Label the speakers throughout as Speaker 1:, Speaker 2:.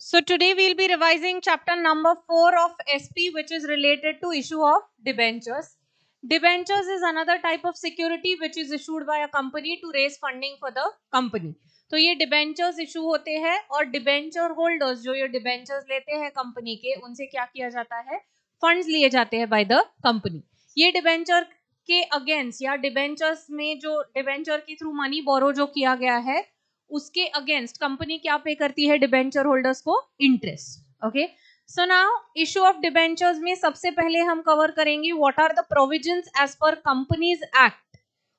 Speaker 1: So today we'll be revising chapter number 4 of SP, which is related to issue of debentures. Debentures is another type of security which is issued by a company to raise funding for the company. तो ये debentures issue होते हैं और debenture holders जो ये debentures लेते हैं company के, उनसे क्या किया जाता है, फंड्स लिए जाते हैं बाय द कंपनी. ये डिबेंचर के अगेंस्ट या डिबेंचर्स में जो डिबेंचर के थ्रू मनी बोरो जो किया गया है उसके अगेंस्ट कंपनी क्या पे करती है डिबेंचर होल्डर्स को, interest. Okay, so now issue of debentures में सबसे पहले हम कवर करेंगे what are the provisions as per companies act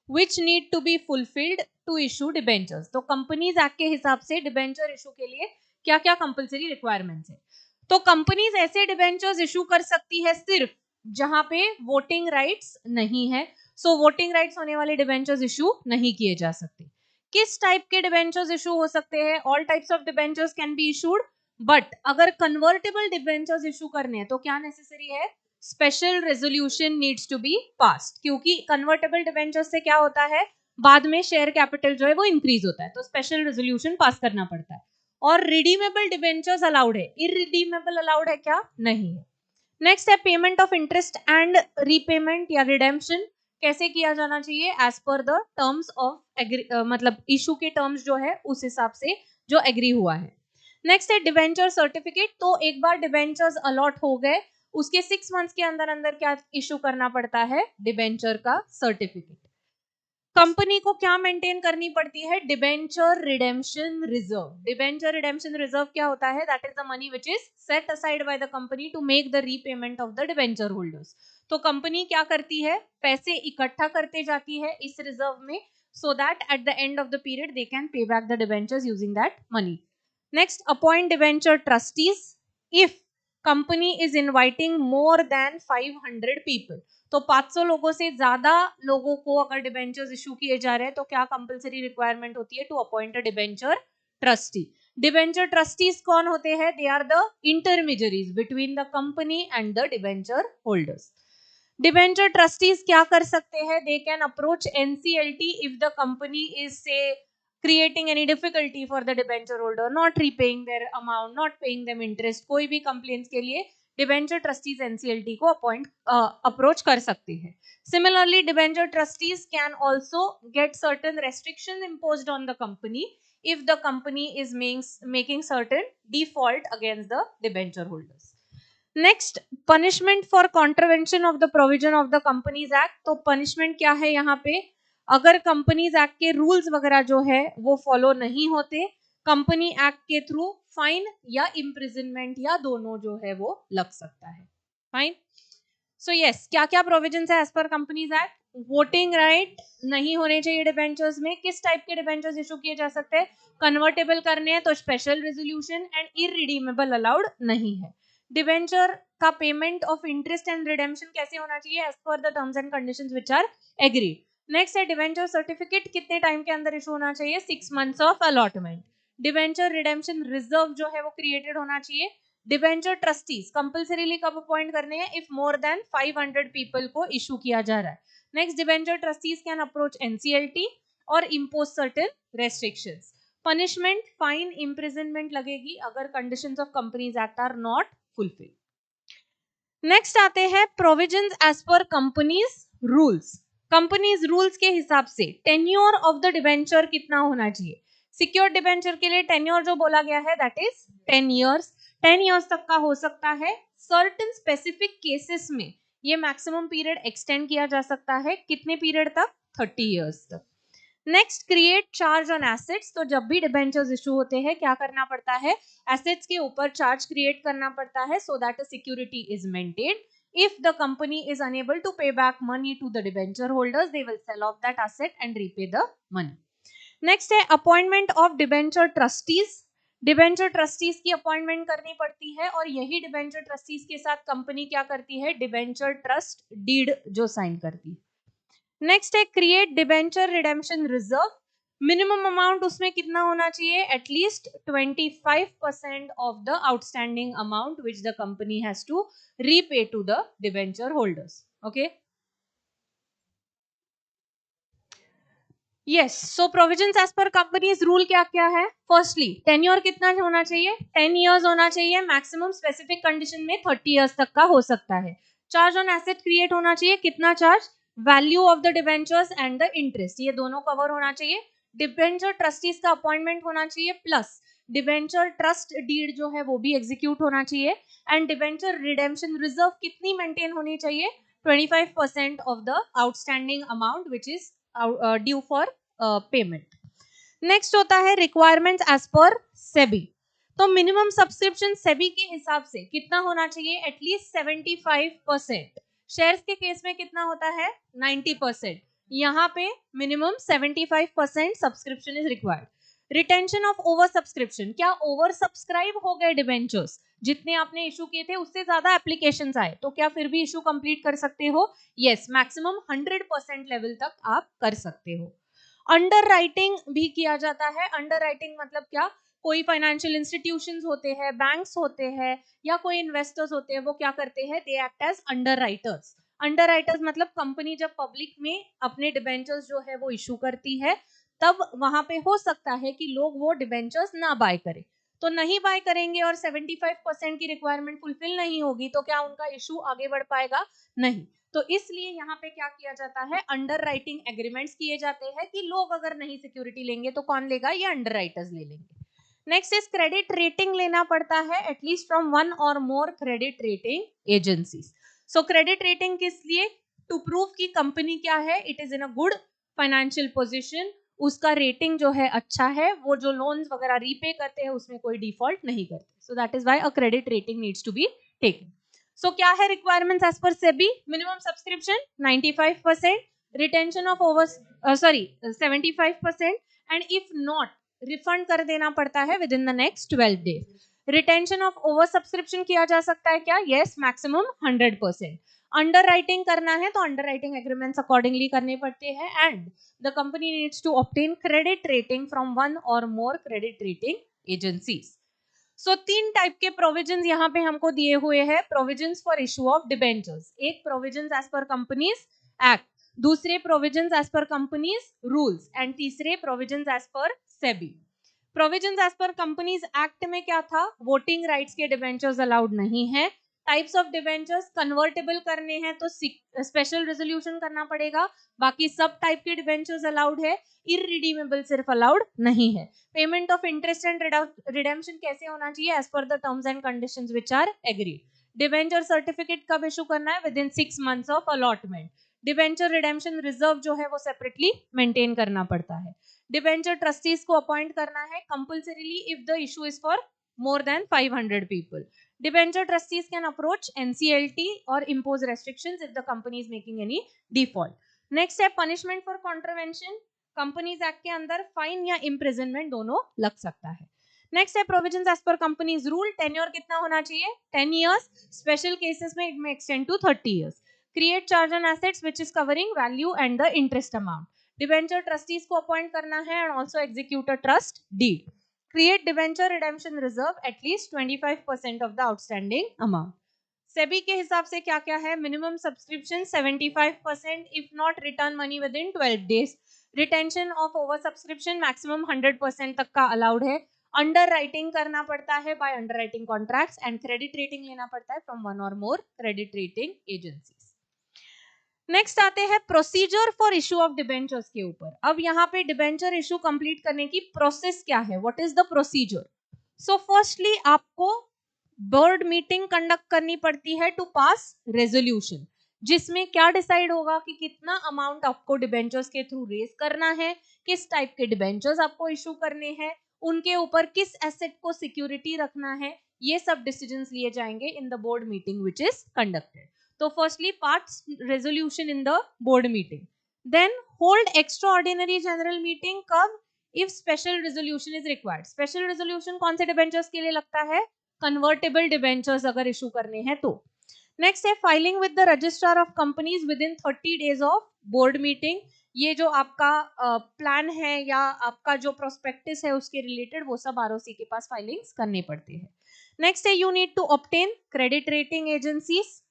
Speaker 1: which need to be fulfilled to issue debentures. तो कंपनीज एक्ट के हिसाब से डिबेंचर इशू के लिए क्या क्या कंपलसरी रिक्वायरमेंट्स है. तो कंपनीज ऐसे डिबेंचर्स इशू कर सकती है सिर्फ जहां पे वोटिंग राइट्स नहीं है. सो वोटिंग राइट्स होने वाले डिबेंचर्स इशू नहीं किए जा सकते. किस टाइप के डिबेंचर्स इशू हो सकते हैं, all types of debentures can be issued, but अगर कन्वर्टेबल डिबेंचर्स इशू करने हैं तो क्या नेसेसरी है, special resolution needs to be passed. क्योंकि कन्वर्टेबल डिबेंचर्स से क्या होता है, बाद में शेयर कैपिटल जो है वो इंक्रीज होता है, तो स्पेशल रेजोल्यूशन पास करना पड़ता है. और रिडीमेबल डिबेंचर्स अलाउड है, इररिडीमेबल अलाउड है क्या, नहीं है. नेक्स्ट है payment of interest and repayment या रिडेम्पशन कैसे किया जाना चाहिए, as per the terms of मतलब इशू के टर्म्स जो है उस हिसाब से जो एग्री हुआ है. नेक्स्ट है डिवेंचर सर्टिफिकेट. तो एक बार डिवेंचर्स अलॉट हो गए उसके 6 मंथ्स के अंदर अंदर क्या इशू करना पड़ता है, डिवेंचर का सर्टिफिकेट. कंपनी को क्या मेंटेन करनी पड़ती है, debenture redemption reserve. Debenture redemption reserve क्या होता है, that is the money which is set aside by the company to make the repayment of the debenture holders. तो कंपनी क्या करती है, पैसे इकट्ठा करते जाती है इस रिजर्व में, so that at the end of the period they can pay back the debentures using that money. Next, appoint debenture trustees if company is inviting more than 500 people. तो 500 लोगों से ज्यादा लोगों को अगर डिबेंचर्स इशू किए जा रहे हैं तो क्या कंपलसरी रिक्वायरमेंट होती है, to appoint a debenture trustee. Debenture trustees कौन होते हैं, they are the intermediaries between the company and the debenture holders. Debenture trustees क्या कर सकते हैं, they can approach NCLT if the company is से creating any difficulty for the debenture holder, not repaying their amount, not paying them interest. कोई भी complaints के लिए debenture trustees NCLT को अपॉइंट अप्रोच कर सकते हैं. Similarly debenture trustees can also get certain restriction imposed on the company if the company is making certain default against the debenture holders. Next, punishment for contravention of the provision of the Companies Act. तो punishment क्या है यहाँ पे, अगर companies act के rules वगैरह जो है वो फॉलो नहीं होते, कंपनी एक्ट के थ्रू फाइन या इम्प्रिजनमेंट या दोनों जो है वो लग सकता है. फाइन. सो यस, क्या क्या प्रोविजंस है as per companies act. Voting right नहीं होने चाहिए डिबेंचर्स में. किस टाइप के डिबेंचर्स इशू किए जा सकते हैं, कन्वर्टेबल करने हैं तो special resolution, and irredeemable allowed नहीं है. डिबेंचर का payment of interest and redemption कैसे होना चाहिए, as per the terms and conditions which are agreed. Next है डिबेंचर सर्टिफिकेट कितने टाइम के अंदर इशू होना चाहिए, 6 months of allotment. Debenture redemption reserve जो है वो क्रिएटेड होना चाहिए. डिबेंचर ट्रस्टीज कंपल्सरीली कब अपॉइंट करने हैं, इफ मोर देन 500 पीपल को इशू किया जा रहा है. Next, debenture trustees can approach NCLT और impose certain restrictions. Punishment, fine, imprisonment लगेगी अगर conditions of companies act are not fulfil. Next आते हैं provisions as per companies rules. Companies rules के हिसाब से टेन्योर ऑफ द डिबेंचर कितना होना चाहिए. सिक्योर डिबेंचर के लिए टेन्योर जो बोला गया है दैट इज 10 years. 10 years तक का हो सकता है. सर्टेन स्पेसिफिक केसेस में ये मैक्सिमम पीरियड एक्सटेंड किया जा सकता है. कितने पीरियड तक, 30 years तक. Next, create charge on assets. तो जब भी डिबेंचर्स इशू होते हैं क्या करना पड़ता है, एसेट्स के ऊपर चार्ज क्रिएट करना पड़ता है so that a security is maintained. If the company is unable to pay back money to the debenture holders, they will sell off that asset and repay the money. Next है appointment of debenture trustees. Debenture trustees की appointment करनी पड़ती है और यही debenture trustees के साथ company क्या करती है, डिबेंचर ट्रस्ट डीड जो साइन करती है. नेक्स्ट है create debenture redemption reserve. Minimum amount उसमें कितना होना चाहिए, at least 25% of the outstanding amount which the company has to repay to the debenture holders. Okay. Yes, so provisions as per companies rule क्या क्या है? फर्स्टली टेन्योर कितना होना चाहिए? 10 इयर्स होना चाहिए, मैक्सिमम स्पेसिफिक कंडीशन में 30 इयर्स तक का हो सकता है। चार्ज ऑन एसेट क्रिएट होना चाहिए, कितना charge? Value of the debentures and the interest, ये दोनों कवर होना चाहिए। डिबेंचर ट्रस्टीज का अपॉइंटमेंट होना चाहिए, प्लस डिबेंचर ट्रस्ट डीड जो है वो भी एग्जीक्यूट होना चाहिए। एंड डिबेंचर रिडेम्पशन रिजर्व कितनी मेंटेन होनी चाहिए? 25% of the outstanding amount which is due for payment. Next होता है रिक्वायरमेंट्स एज पर सेबी। तो मिनिमम सब्सक्रिप्शन सेबी के हिसाब से कितना होना चाहिए? एटलीस्ट 75%। शेयर्स के केस में कितना होता है? 90%। यहाँ पे minimum 75% subscription is required. Retention of over subscription, क्या ओवर सब्सक्राइब हो गए डिबेंचर्स, जितने आपने इशू किए थे उससे ज्यादा एप्लीकेशंस आए, तो क्या फिर भी इशू कंप्लीट कर सकते हो? यस, मैक्सिमम 100% लेवल तक आप कर सकते हो। अंडर राइटिंग भी किया जाता है। अंडर राइटिंग मतलब क्या? कोई फाइनेंशियल इंस्टीट्यूशंस होते हैं, बैंक्स होते हैं या कोई इन्वेस्टर्स होते हैं, वो क्या करते हैं? They act as underwriters. Underwriters मतलब कंपनी जब पब्लिक में अपने डिबेंचर्स जो है वो इशू करती है, तब वहां पे हो सकता है कि लोग वो डिबेंचर्स ना बाय करें। तो नहीं बाय करेंगे और 75% की रिक्वायरमेंट फुलफिल नहीं होगी, तो क्या उनका इशू आगे बढ़ पाएगा? नहीं। तो इसलिए यहाँ पे क्या किया जाता है? अंडर राइटिंग एग्रीमेंट्स किए जाते हैं कि लोग अगर नहीं सिक्योरिटी लेंगे तो कौन लेगा? ये अंडर राइटर्स ले लेंगे। नेक्स्ट इज क्रेडिट रेटिंग लेना पड़ता है, at least from one or more credit rating agencies. So credit rating किस लिए? टू प्रूव की कंपनी क्या है, it is in a good financial position, उसका रेटिंग जो है अच्छा है, वो जो लोन्स वगैरह रीपे करते हैं उसमें कोई डिफॉल्ट नहीं करते। So that is why a credit rating needs to be taken. So क्या है requirements as per SEBI? Minimum subscription 95%, retention of over 75%, and if not refund कर देना पड़ता है within the next 12 days. Retention of over subscription किया जा सकता है क्या? Yes, maximum 100%। अंडर राइटिंग करना है तो अंडर राइटिंग एग्रीमेंट्स अकॉर्डिंगली करने पड़ते हैं, and the company needs to obtain credit rating from one or more credit rating agencies. So तीन टाइप के प्रोविजंस यहाँ पे हमको दिए हुए हैं। Provisions for issue of debentures, एक provisions as per companies act, दूसरे provisions as per companies rules, and तीसरे provisions as per SEBI. Provisions as per companies act में क्या था? वोटिंग राइट्स के डिबेंचर्स अलाउड नहीं है। टाइप्स ऑफ डिबेंचर्स, कन्वर्टेबल करने हैं तो स्पेशल रेजोल्यूशन करना पड़ेगा, बाकी सब टाइप के डिबेंचर्स अलाउड है। इररिडीमेबल सिर्फ अलाउड नहीं है। Payment of interest and redemption कैसे होना चाहिए? As per the terms and conditions which are agreed. Debenture certificate कब इशू करना है? Within 6 months of allotment. Debenture redemption reserve जो है वो सेपरेटली मेंटेन करना पड़ता है। डिबेंचर ट्रस्टीज को अपॉइंट करना है compulsorily if the issue is for more than 500 people. Debenture trustees can approach NCLT or impose restrictions if the company is making any default. Next है punishment for contravention. Companies act के अंदर fine या imprisonment दोनों लग सकता है। Next है provisions as per companies rule. Tenure कितना होना चाहिए? 10 इयर्स, स्पेशल केसेस में इट में extend to 30 years. Create charge on assets which is covering value and the interest amount. Debenture trustees को अपॉइंट करना है and also execute a trust deed. Create debenture redemption reserve at least 25% of the outstanding amount. SEBI के हिसाब से क्या क्या है? Minimum subscription 75%, if not return money with in 12 days. Retention of over subscription maximum 100% तक का अलाउड है। Under writing करना पड़ता है by under writing contracts, and credit rating लेना पड़ता है from one or more credit rating agencies. Next आते हैं procedure for issue of debentures के ऊपर। अब यहाँ पे डिबेंचर इशू कंप्लीट करने की प्रोसेस क्या है? What is the procedure? So firstly आपको बोर्ड मीटिंग कंडक्ट करनी पड़ती है टू पास रेजोल्यूशन, जिसमें क्या डिसाइड होगा कि कितना अमाउंट आपको डिबेंचर्स के थ्रू रेज करना है, किस टाइप के डिबेंचर्स आपको इशू करने हैं, उनके ऊपर किस एसेट को सिक्योरिटी रखना है, ये सब डिसीजंस लिए जाएंगे in the board meeting which is conducted. तो firstly pass resolution in the board meeting, then hold extraordinary general meeting कब? If special resolution is required. Special resolution कौन से डिबेंचर्स के लिए लगता है? कन्वर्टेबल डिबेंचर्स अगर इशू करने हैं तो। नेक्स्ट है filing with the registrar of companies with in 30 days of board meeting. ये जो आपका प्लान है या आपका जो प्रोस्पेक्टिस है उसके रिलेटेड वो सब आरओसी के पास फाइलिंग्स करने पड़ते हैं। नेक्स्ट है you need to obtain credit rating agencies.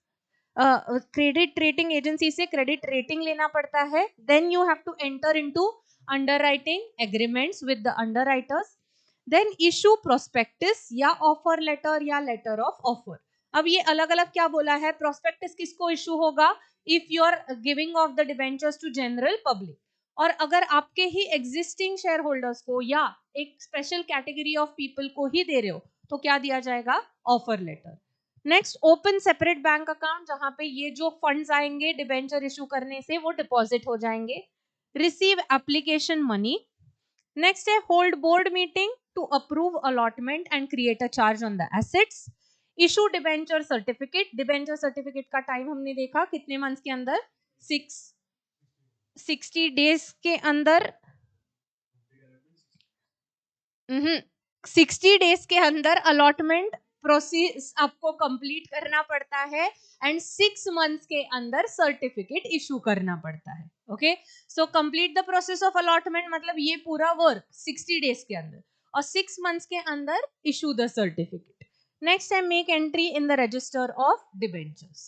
Speaker 1: Credit rating agency से क्रेडिट रेटिंग लेना पड़ता है। Then you have to enter into underwriting agreements with the underwriters, then issue prospectus या offer letter या letter of offer. अब ये अलग अलग क्या बोला है, prospectus किसको issue होगा, if you are giving of the debentures to general public, और अगर आपके ही existing shareholders को या एक special category of people को ही दे रहे हो तो क्या दिया जाएगा, offer letter. Next open separate bank account, जहां पे ये जो फंड्स आएंगे डिबेंचर इशू करने से वो डिपॉजिट हो जाएंगे. Receive application money. नेक्स्ट है hold board meeting to approve allotment and create a charge on the assets. Issue debenture certificate. Debenture certificate का टाइम हमने देखा कितने मंथ्स के अंदर, 60 डेज के अंदर. 60 डेज के अंदर अलॉटमेंट प्रोसेस आपको कंप्लीट करना पड़ता है एंड 6 मंथ्स के अंदर सर्टिफिकेट इशू करना पड़ता है. Okay, so complete the process of allotment मतलब ये पूरा वर्क 60 डेज के अंदर और 6 मंथ्स के अंदर इशू द सर्टिफिकेट. नेक्स्ट है make entry in the register of debentures.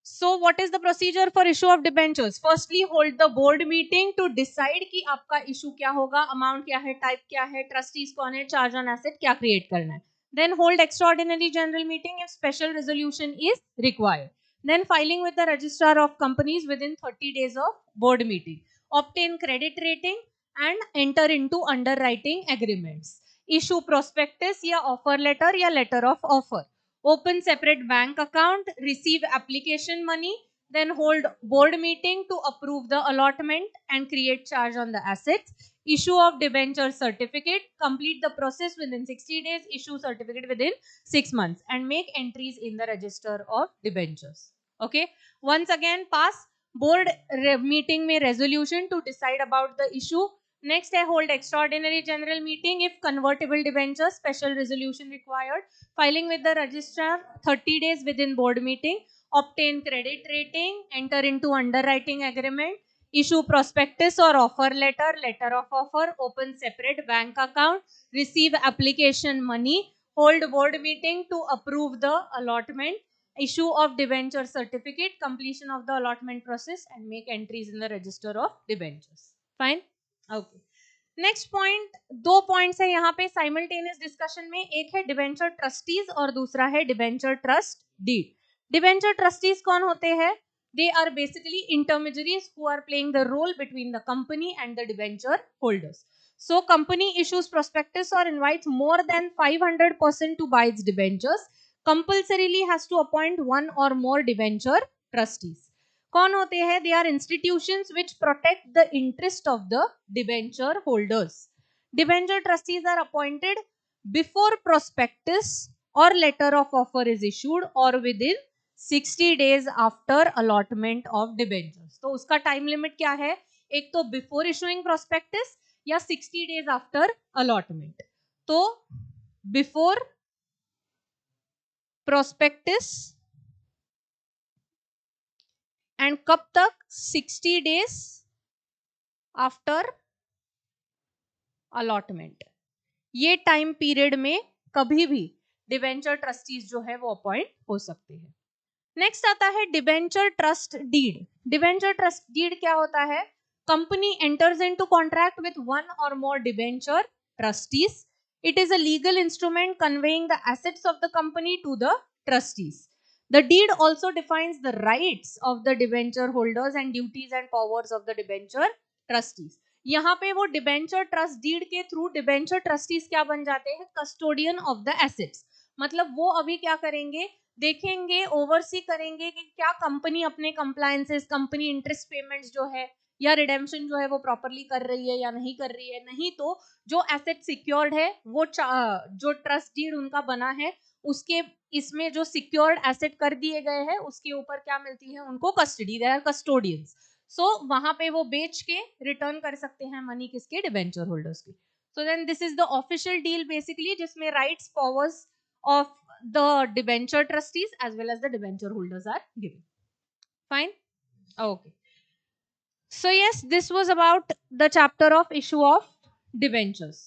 Speaker 1: So what is the procedure for issue of debentures? Firstly, hold the board meeting to decide कि आपका issue क्या होगा, amount क्या है, type क्या है, trustees कौन है, charge on asset क्या create करना है. Then hold extraordinary general meeting if special resolution is required. Then filing with the registrar of companies within 30 days of board meeting. Obtain credit rating and enter into underwriting agreements. Issue prospectus या offer letter या letter of offer. Open separate bank account, receive application money, then hold board meeting to approve the allotment and create charge on the assets. Issue of debenture certificate, complete the process within 60 days, issue certificate within 6 months and make entries in the register of debentures. Okay, once again pass board meeting में resolution to decide about the issue. Next है hold extraordinary general meeting if convertible debentures, special resolution required. Filing with the registrar 30 days within board meeting. Obtain credit rating, enter into underwriting agreement, issue prospectus or offer letter, letter of offer, open separate bank account, receive application money, hold board meeting to approve the allotment, issue of debenture certificate, completion of the allotment process and make entries in the register of debentures. Fine? Okay. Next point, 2 points है यहाँ पे simultaneous discussion में. एक है debenture trustees और दूसरा है debenture trust deed. Debenture trustees कौन होते हैं? They are basically intermediaries who are playing the role between the company and the debenture holders. So company issues prospectus or invites more than 500% to buy its debentures, compulsorily has to appoint one or more debenture trustees. कौन होते हैं? They are institutions which protect the interest of the debenture holders. Debenture trustees are appointed before prospectus और letter of offer is issued और within 60 days after allotment of debentures. तो उसका time limit क्या है? एक तो before issuing prospectus या 60 days after allotment. तो बिफोर प्रोस्पेक्टस एंड कब तक? 60 डेज आफ्टर अलॉटमेंट. ये टाइम पीरियड में कभी भी डिबेंचर ट्रस्टीज जो है वो अपॉइंट हो सकते हैं. नेक्स्ट आता है debenture trust deed. Debenture trust deed क्या होता है? Company enters into contract with one or more debenture trustees. It is a legal instrument conveying the assets of the company to the trustees. The deed also defines the rights of the debenture holders and duties and powers of the debenture trustees. यहाँ पे वो debenture trust deed के through debenture trustees क्या बन जाते हैं? Custodian of the assets. मतलब वो अभी क्या करेंगे? देखेंगे, ओवरसी करेंगे कि क्या कंपनी अपने कंप्लायंसेस, कंपनी इंटरेस्ट पेमेंट्स जो है या रिडेम्पशन जो है वो प्रॉपरली कर रही है या नहीं कर रही है. नहीं तो जो एसेट सिक्योर्ड है वो जो ट्रस्ट डीड उनका बना है उसके इसमें जो सिक्योर्ड एसेट कर दिए गए हैं उसके ऊपर क्या मिलती है उनको? Custody. They are custodians. So वहां पे वो बेच के रिटर्न कर सकते हैं मनी किसके? डिबेंचर होल्डर्स की. So then this is the official deal basically जिसमें rights powers of the debenture trustees as well as the debenture holders are given. Fine? Okay. So yes, this was about the chapter of issue of debentures.